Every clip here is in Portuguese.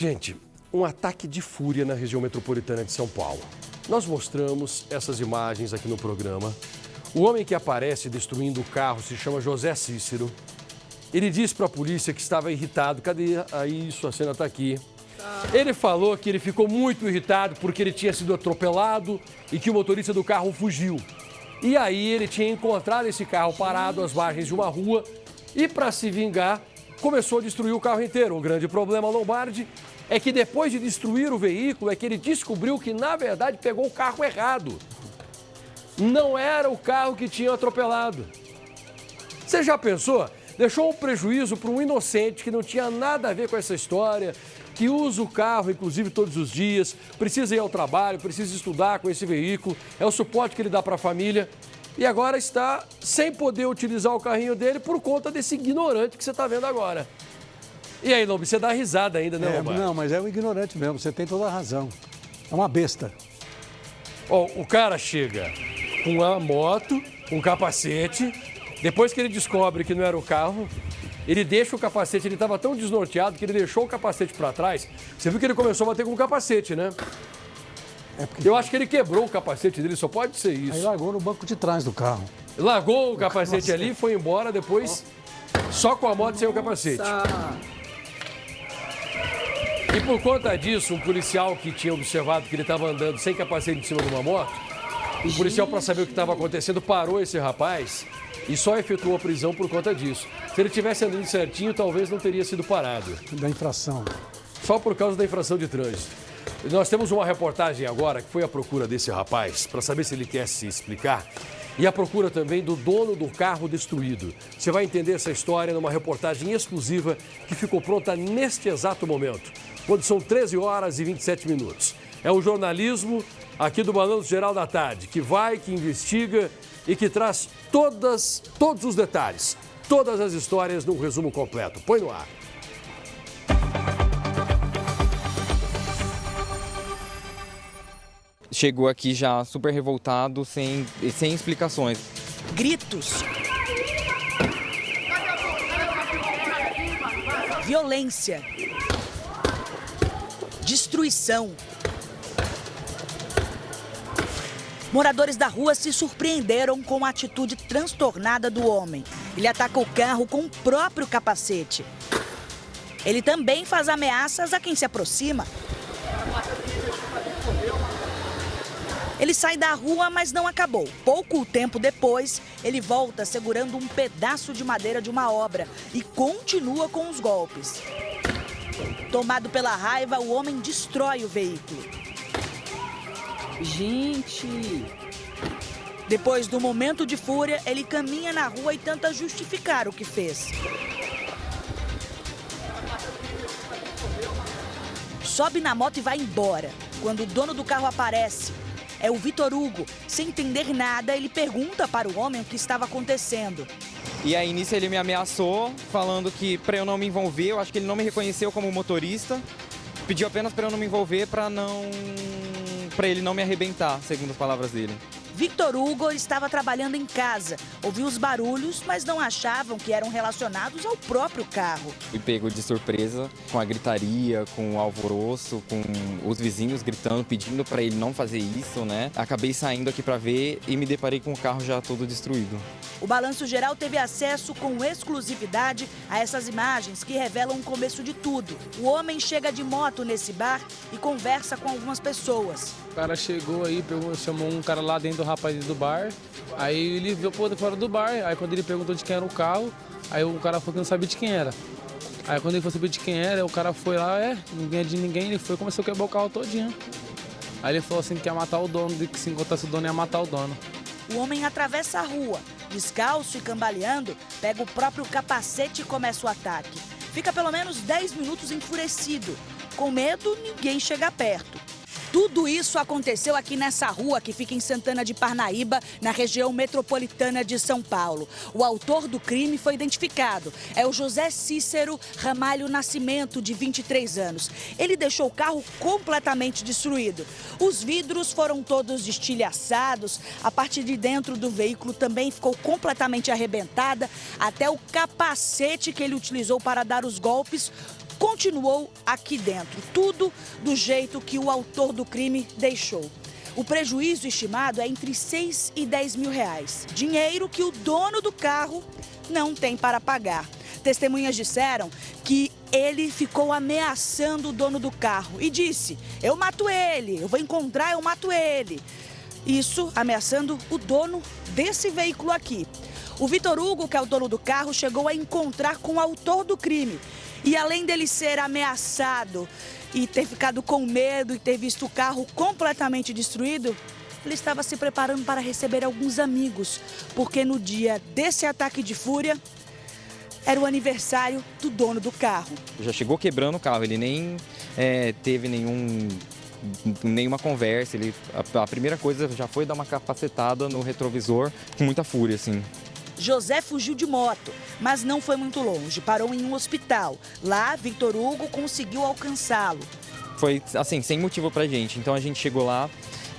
Gente, um ataque de fúria na região metropolitana de São Paulo. Nós mostramos essas imagens aqui no programa. O homem que aparece destruindo o carro se chama José Cícero. Ele disse para a polícia que estava irritado. Cadê? Aí, isso, a cena está aqui. Ele falou que ele ficou muito irritado porque ele tinha sido atropelado e que o motorista do carro fugiu. E aí ele tinha encontrado esse carro parado às margens de uma rua e, para se vingar, começou a destruir o carro inteiro. O grande problema, Lombardi, é que depois de destruir o veículo, é que ele descobriu que, na verdade, pegou o carro errado. Não era o carro que tinha atropelado. Você já pensou? Deixou um prejuízo para um inocente que não tinha nada a ver com essa história, que usa o carro, inclusive, todos os dias, precisa ir ao trabalho, precisa estudar com esse veículo, é o suporte que ele dá para a família, e agora está sem poder utilizar o carrinho dele por conta desse ignorante que você está vendo agora. E aí, Lombi, você dá risada ainda, né, Lombardi? Não, mas é um ignorante mesmo, você tem toda a razão. É uma besta. Ó, o cara chega com a moto, um capacete, depois que ele descobre que não era o carro, ele deixa o capacete, ele estava tão desnorteado que ele deixou o capacete para trás. Você viu que ele começou a bater com o capacete, né? Eu acho que ele quebrou o capacete dele, só pode ser isso. Aí largou no banco de trás do carro. Largou o capacete ali, foi embora, depois só com a moto sem o capacete. E por conta disso, um policial que tinha observado que ele estava andando sem capacete em cima de uma moto, o policial, para saber o que estava acontecendo, parou esse rapaz e só efetuou a prisão por conta disso. Se ele tivesse andando certinho, talvez não teria sido parado. Da infração. Só por causa da infração de trânsito. Nós temos uma reportagem agora que foi à procura desse rapaz, para saber se ele quer se explicar, e à procura também do dono do carro destruído. Você vai entender essa história numa reportagem exclusiva que ficou pronta neste exato momento, quando são 13 horas e 27 minutos. É o jornalismo aqui do Balanço Geral da Tarde, que vai, que investiga e que traz todos os detalhes, todas as histórias num resumo completo. Põe no ar. Chegou aqui já super revoltado, sem explicações. Gritos. Violência. Destruição. Moradores da rua se surpreenderam com a atitude transtornada do homem. Ele ataca o carro com o próprio capacete. Ele também faz ameaças a quem se aproxima. Ele sai da rua, mas não acabou. Pouco tempo depois, ele volta segurando um pedaço de madeira de uma obra e continua com os golpes. Tomado pela raiva, o homem destrói o veículo. Gente! Depois do momento de fúria, ele caminha na rua e tenta justificar o que fez. Sobe na moto e vai embora. Quando o dono do carro aparece, é o Vitor Hugo. Sem entender nada, ele pergunta para o homem o que estava acontecendo. E aí, nisso, ele me ameaçou, falando que para eu não me envolver, eu acho que ele não me reconheceu como motorista. Pediu apenas para eu não me envolver, para ele não me arrebentar, segundo as palavras dele. Victor Hugo estava trabalhando em casa. Ouviu os barulhos, mas não achavam que eram relacionados ao próprio carro. Fui pego de surpresa com a gritaria, com o alvoroço, com os vizinhos gritando, pedindo para ele não fazer isso, né? Acabei saindo aqui para ver e me deparei com o carro já todo destruído. O Balanço Geral teve acesso com exclusividade a essas imagens que revelam o começo de tudo. O homem chega de moto nesse bar e conversa com algumas pessoas. O cara chegou aí, chamou um cara lá dentro do rapaz do bar, aí ele viu fora do bar, aí quando ele perguntou de quem era o carro, aí o cara falou que não sabia de quem era. Aí quando ele foi saber de quem era, o cara foi lá, ninguém é de ninguém, ele foi e começou a quebrar o carro todinho. Aí ele falou assim que ia matar o dono, que se encontrasse o dono ia matar o dono. O homem atravessa a rua, descalço e cambaleando, pega o próprio capacete e começa o ataque. Fica pelo menos 10 minutos enfurecido. Com medo, ninguém chega perto. Tudo isso aconteceu aqui nessa rua que fica em Santana de Parnaíba, na região metropolitana de São Paulo. O autor do crime foi identificado. É o José Cícero Ramalho Nascimento, de 23 anos. Ele deixou o carro completamente destruído. Os vidros foram todos estilhaçados, a parte de dentro do veículo também ficou completamente arrebentada, até o capacete que ele utilizou para dar os golpes continuou aqui dentro. Tudo do jeito que o autor do crime deixou. O prejuízo estimado é entre 6 e 10 mil reais. Dinheiro que o dono do carro não tem para pagar. Testemunhas disseram que ele ficou ameaçando o dono do carro e disse: eu mato ele, eu vou encontrar, eu mato ele. Isso ameaçando o dono desse veículo aqui. O Vitor Hugo, que é o dono do carro, chegou a encontrar com o autor do crime. E além dele ser ameaçado e ter ficado com medo e ter visto o carro completamente destruído, ele estava se preparando para receber alguns amigos, porque no dia desse ataque de fúria, era o aniversário do dono do carro. Já chegou quebrando o carro, ele nem teve nenhuma conversa. A primeira coisa já foi dar uma capacetada no retrovisor com muita fúria, assim. José fugiu de moto, mas não foi muito longe, parou em um hospital. Lá, Vitor Hugo conseguiu alcançá-lo. Foi, assim, sem motivo pra gente. Então a gente chegou lá,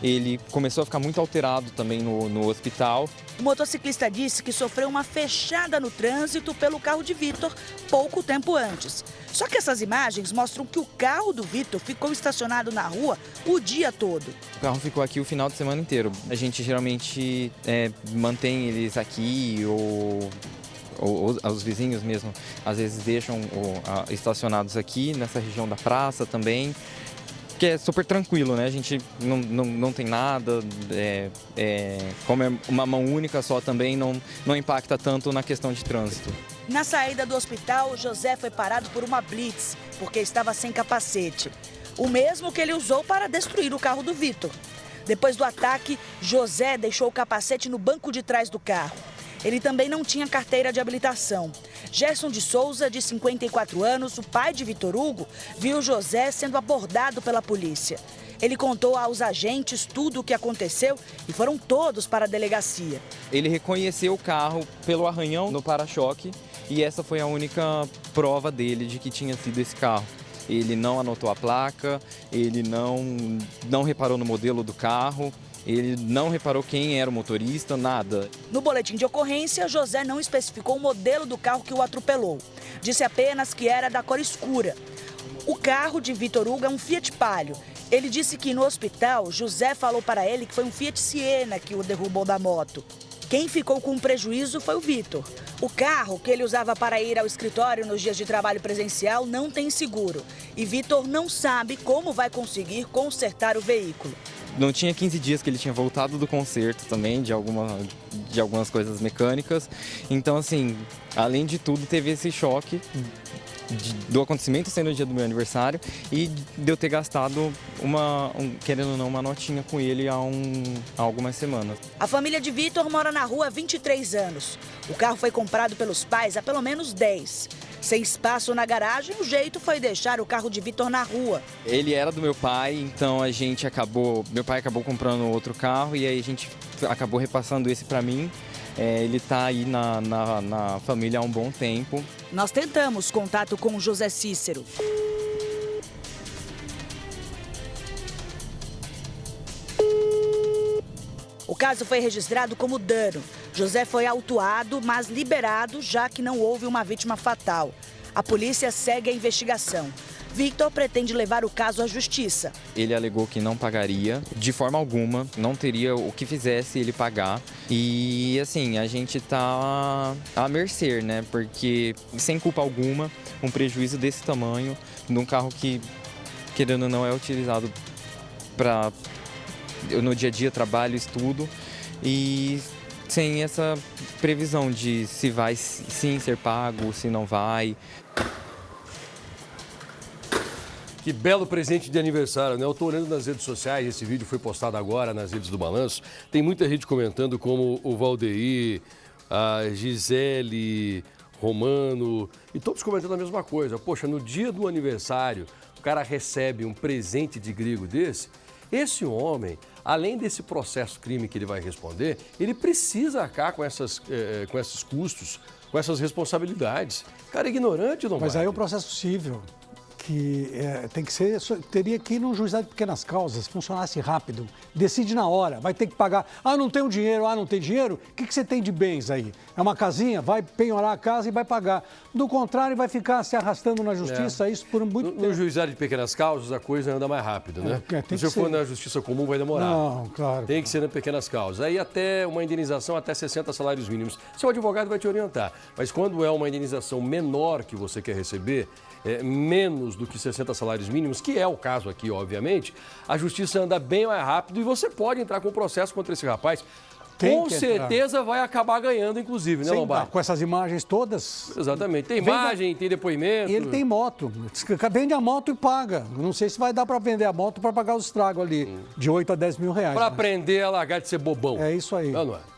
ele começou a ficar muito alterado também no hospital. O motociclista disse que sofreu uma fechada no trânsito pelo carro de Vitor pouco tempo antes. Só que essas imagens mostram que o carro do Vitor ficou estacionado na rua o dia todo. O carro ficou aqui o final de semana inteiro. A gente geralmente mantém eles aqui ou os vizinhos mesmo, às vezes deixam estacionados aqui nessa região da praça também. Que é super tranquilo, né? A gente não tem nada, como é uma mão única só também, não impacta tanto na questão de trânsito. Na saída do hospital, José foi parado por uma blitz, porque estava sem capacete. O mesmo que ele usou para destruir o carro do Vitor. Depois do ataque, José deixou o capacete no banco de trás do carro. Ele também não tinha carteira de habilitação. Gerson de Souza, de 54 anos, o pai de Vitor Hugo, viu José sendo abordado pela polícia. Ele contou aos agentes tudo o que aconteceu e foram todos para a delegacia. Ele reconheceu o carro pelo arranhão no para-choque e essa foi a única prova dele de que tinha sido esse carro. Ele não anotou a placa, ele não reparou no modelo do carro. Ele não reparou quem era o motorista, nada. No boletim de ocorrência, José não especificou o modelo do carro que o atropelou. Disse apenas que era da cor escura. O carro de Vitor Hugo é um Fiat Palio. Ele disse que no hospital, José falou para ele que foi um Fiat Siena que o derrubou da moto. Quem ficou com prejuízo foi o Vitor. O carro que ele usava para ir ao escritório nos dias de trabalho presencial não tem seguro. E Vitor não sabe como vai conseguir consertar o veículo. Não tinha 15 dias que ele tinha voltado do concerto também, de algumas coisas mecânicas. Então, assim, além de tudo, teve esse choque do acontecimento sendo o dia do meu aniversário e de eu ter gastado, querendo ou não, uma notinha com ele há algumas semanas. A família de Vitor mora na rua há 23 anos. O carro foi comprado pelos pais há pelo menos 10. Sem espaço na garagem, o jeito foi deixar o carro de Vitor na rua. Ele era do meu pai, então meu pai acabou comprando outro carro e aí a gente acabou repassando esse para mim. Ele está aí na família há um bom tempo. Nós tentamos contato com o José Cícero. O caso foi registrado como dano. José foi autuado, mas liberado, já que não houve uma vítima fatal. A polícia segue a investigação. Victor pretende levar o caso à justiça. Ele alegou que não pagaria, de forma alguma, não teria o que fizesse ele pagar. E, assim, a gente tá à mercê, né? Porque, sem culpa alguma, um prejuízo desse tamanho, num carro que, querendo ou não, é utilizado para no dia a dia, trabalho, estudo, e sem essa previsão de se vai sim ser pago, se não vai. Que belo presente de aniversário, né? Eu tô olhando nas redes sociais, esse vídeo foi postado agora nas redes do Balanço. Tem muita gente comentando, como o Valdeir, a Gisele, Romano, e todos comentando a mesma coisa. Poxa, no dia do aniversário, o cara recebe um presente de grigo desse. Esse homem, além desse processo crime que ele vai responder, ele precisa arcar com esses custos, com essas responsabilidades. Cara, é ignorante, não. Mas aí é o processo civil. que tem que ser, teria que ir num juizado de pequenas causas, funcionasse rápido, decide na hora, vai ter que pagar. Ah, não tenho dinheiro, não tem dinheiro? O que você tem de bens aí? É uma casinha? Vai penhorar a casa e vai pagar. Do contrário, vai ficar se arrastando na justiça, isso por muito tempo. No juizado de pequenas causas, a coisa anda mais rápido, né? Tem Se for na justiça comum, vai demorar. Não, claro. Tem que ser nas pequenas causas. Aí até uma indenização até 60 salários mínimos. Seu advogado vai te orientar. Mas quando é uma indenização menor que você quer receber, menos do que 60 salários mínimos, que é o caso aqui, obviamente, a justiça anda bem mais rápido e você pode entrar com processo contra esse rapaz. Com certeza vai acabar ganhando, inclusive, né, Lombardi? Com essas imagens todas. Exatamente. Tem imagem, tem depoimento. Ele tem moto. Vende a moto e paga. Não sei se vai dar para vender a moto para pagar os estragos ali, de 8 a 10 mil reais. Para aprender a largar de ser bobão. É isso aí. Não é?